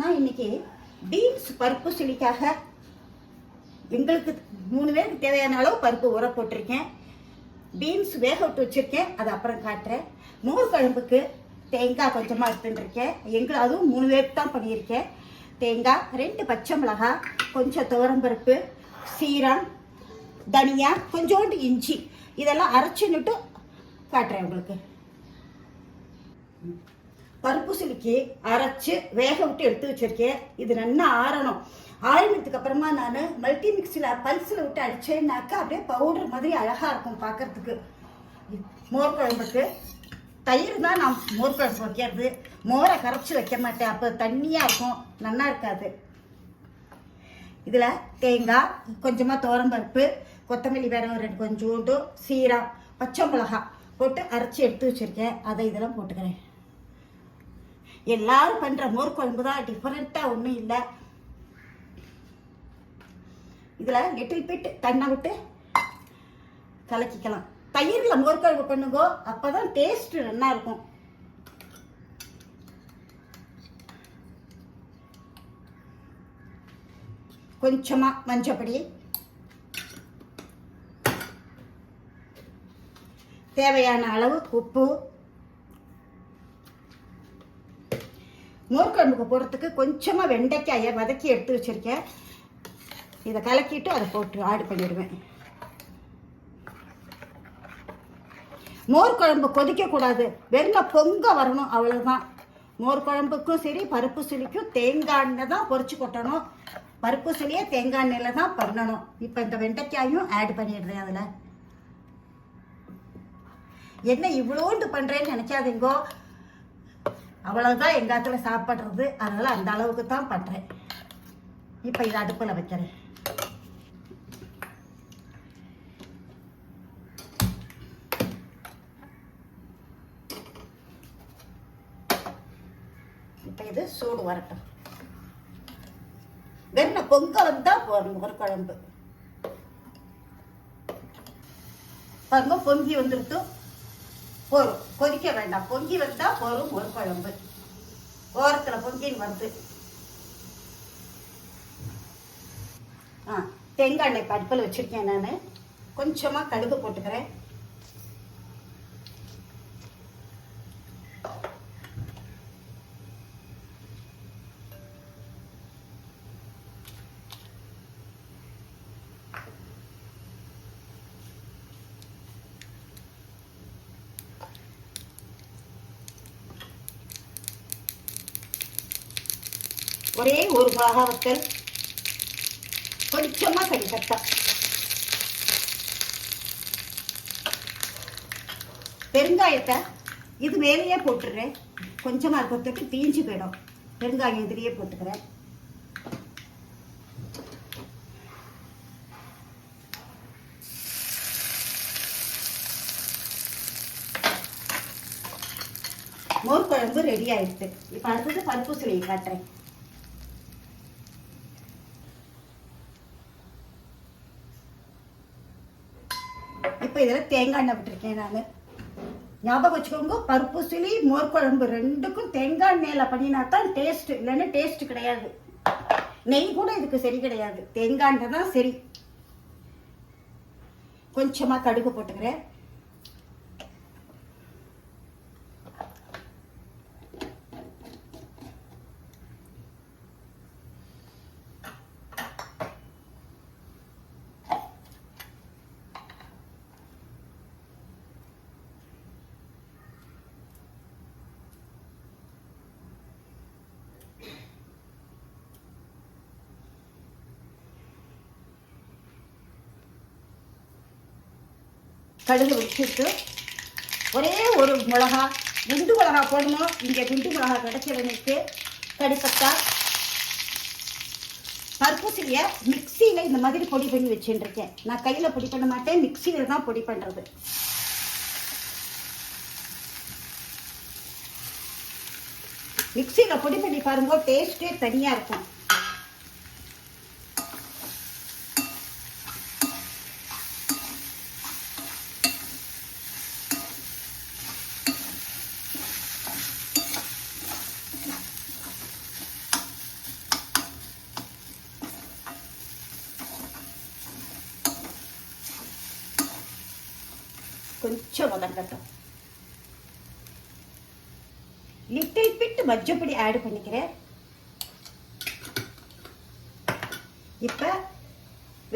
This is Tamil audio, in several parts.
நான் இன்னைக்கு பீன்ஸ் பருப்பு சிலிக்காக எங்களுக்கு 3 பேருக்கு தேவையான அளவு பருப்பு ஊற போட்டிருக்கேன். பீன்ஸ் வேக விட்டு வச்சுருக்கேன், அது அப்புறம் காட்டுறேன். மோர் குழம்புக்கு தேங்காய் கொஞ்சமாக எடுத்துட்டுருக்கேன். அதுவும் 3 பேருக்கு தான் பண்ணியிருக்கேன். தேங்காய், 2 பச்சை மிளகாய், கொஞ்சம் துவரம்பருப்பு, சீரகம், தனியா, கொஞ்சோண்டு இஞ்சி, இதெல்லாம் அரைச்சின்னுட்டு காட்டுறேன் உங்களுக்கு. பருப்பு சிலிக்கி அரைச்சி வேக விட்டு எடுத்து வச்சிருக்கேன். இது நல்லா ஆறணும். ஆறினதுக்கு அப்புறமா நான் மல்டி மிக்ஸில் பல்ஸில் விட்டு அடிச்சேன்னாக்கா அப்படியே பவுடர் மாதிரி அழகாக இருக்கும் பார்க்கறதுக்கு. மோர் குழம்புக்கு தயிர் தான் நான் மோர் குழம்பு வைக்கிறது. மோரை கரைச்சி வைக்க மாட்டேன், அப்போ தண்ணியாக இருக்கும், நல்லா இருக்காது. இதில் தேங்காய், கொஞ்சமாக துவரம்பருப்பு, கொத்தமல்லி வேற 2 கொஞ்சோண்டு, சீரகம், பச்சை மிளகாய் போட்டு அரைச்சி எடுத்து வச்சுருக்கேன். அதை இதெல்லாம் போட்டுக்கிறேன். எல்லாரும் பண்ணுற மோர் குழம்பு தான், டிஃப்ரெண்ட்டாக ஒன்றும் இல்லை. இதில் லிட்டில் பிட் தண்ணி விட்டு கலக்கிக்கலாம். தயிரில் மோர் குழம்பு பண்ணுங்கோ, அப்போ தான் டேஸ்ட்டு நல்லா இருக்கும். கொஞ்சமாக மஞ்சப்பொடி, தேவையான அளவு உப்பு. மோர் குழம்புக்கு போடுறதுக்கு கொஞ்சமாக வெண்டைக்காயை வதக்கி எடுத்து வச்சுருக்கேன். இதை கலக்கிட்டு அதை போட்டு ஆட் பண்ணிடுவேன். மோர் குழம்பு கொதிக்கக்கூடாது, வெறும் பொங்க வரணும், அவ்வளோதான். மோர் குழம்புக்கும் சரி பருப்பு சிலிக்கும் தேங்காய் எண்ணெய் தான் பொரிச்சு கொட்டணும். பருப்பு சிலியை தேங்காய் எண்ணெயில் தான் பண்ணணும். இப்போ இந்த வெண்டைக்காயும் ஆட் பண்ணிடுறேன். அதில் என்ன இவ்வளோண்டு பண்ணுறேன்னு நினச்சாதீங்கோ, அவ்வளோதான் எங்கள் இடத்துல சாப்பிட்றது, அதனால் அந்த அளவுக்கு தான் பண்ணுறேன். இப்போ இதை அடுப்பில் வைக்கிறேன். இப்போ இது சூடு வரட்டும். வெறும் பொங்க வந்தால் போதும் மோர் குழம்பு. பாருங்க, பொங்கி வந்துருட்டு போரும், கொதிக்க வேண்டாம். பொங்கி வந்தால் போரும் மோர் குழம்பு. ஓரத்தில் பொங்கின்னு வருது. தேங்காய் எண்ணெய் அடுப்பில் வச்சுருக்கேன். நான் கொஞ்சமாக கடுகு போட்டுக்கிறேன். ஒரே ஒரு மிளகாய் வத்தல், கொஞ்சமாக கறிப்பட்டை, பெருங்காயத்தை இது மேலேயே போட்டுடுறேன். கொஞ்சமாக இருக்கிறதுக்கு தீஞ்சு போயிடும். பெருங்காயம் இதுலேயே போட்டுக்கிறேன். மோர் குழம்பு ரெடி ஆயிடுச்சு. இப்போ அடுத்தது பருப்பு சிலியை காட்டுறேன். இப்போ இதில் தேங்காய் எண்ணெய் விட்டுருக்கேன். நான் ஞாபகம் வச்சுக்கோங்க, பருப்பு சிலி மோர் குழம்பு ரெண்டுக்கும் தேங்காய் எண்ணெயில் பண்ணினா தான் டேஸ்ட், இல்லைன்னா டேஸ்ட் கிடையாது. நெய் கூட இதுக்கு சரி கிடையாது, தேங்காய் எண்ணெய் தான் சரி. கொஞ்சமாக கடுகு போட்டுக்கிறேன். கடுகு வச்சுட்டு ஒரே ஒரு மிளகா, குண்டு மிளகா போடணும். இங்கே குண்டு மிளகா கிடைச்சவனுக்கு கடுப்பத்தா. பருப்பு சிலியை மிக்சியில் இந்த மாதிரி பொடி பண்ணி வச்சுருக்கேன். நான் கையில் பொடி பண்ண மாட்டேன், மிக்சியில் தான் பொடி பண்ணுறது. மிக்சியில் பொடி பண்ணி பாருங்க, டேஸ்ட்டே தனியாக இருக்கும். கொஞ்சம் வதங்கட்டும். லிட்டில் பிட் மஞ்சப்பொடி ஆட் பண்ணிக்கிறேன். இப்போ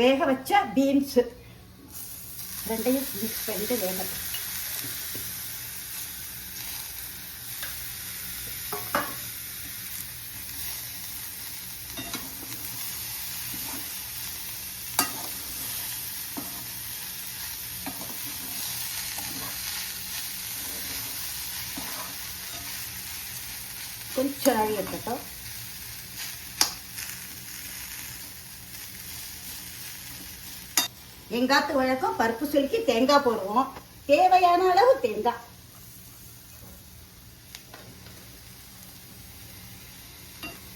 வேக வச்ச பீன்ஸு ரெண்டையும் மிக்ஸ் பண்ணிட்டு வேகட்டும். கொஞ்சம் நாளி இருக்கட்டும். எங்காத்து வழக்கம் பருப்பு சுலுக்கி தேங்காய் போடுவோம். தேவையான அளவு தேங்காய்.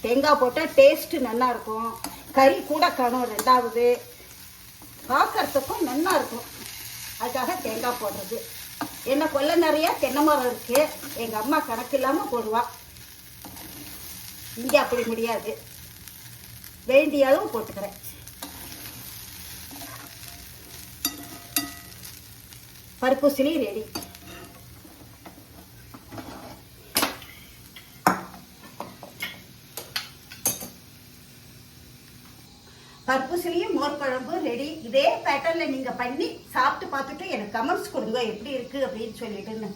தேங்காய் போட்டால் டேஸ்ட் நல்லா இருக்கும். கறி கூட காணும். ரெண்டாவது பார்க்கறதுக்கும் நல்லா இருக்கும். அதுக்காக தேங்காய் போடுறது. என்ன கொல்லை நிறைய தென்னை மரம் இருக்கு. எங்க அம்மா கணக்கு இல்லாம போடுவா. இங்க அப்படி முடியாது. வேண்டிய அளவு போட்டுக்கிறேன். பருப்பு சிலி ரெடி. பருப்பு சிலியும் மோர் குழம்பு ரெடி. இதே பேட்டர்ல நீங்க பண்ணி சாப்பிட்டு பார்த்துட்டு எனக்கு கமெண்ட்ஸ் கொடுங்க எப்படி இருக்கு அப்படின்னு சொல்லிட்டுன்னு.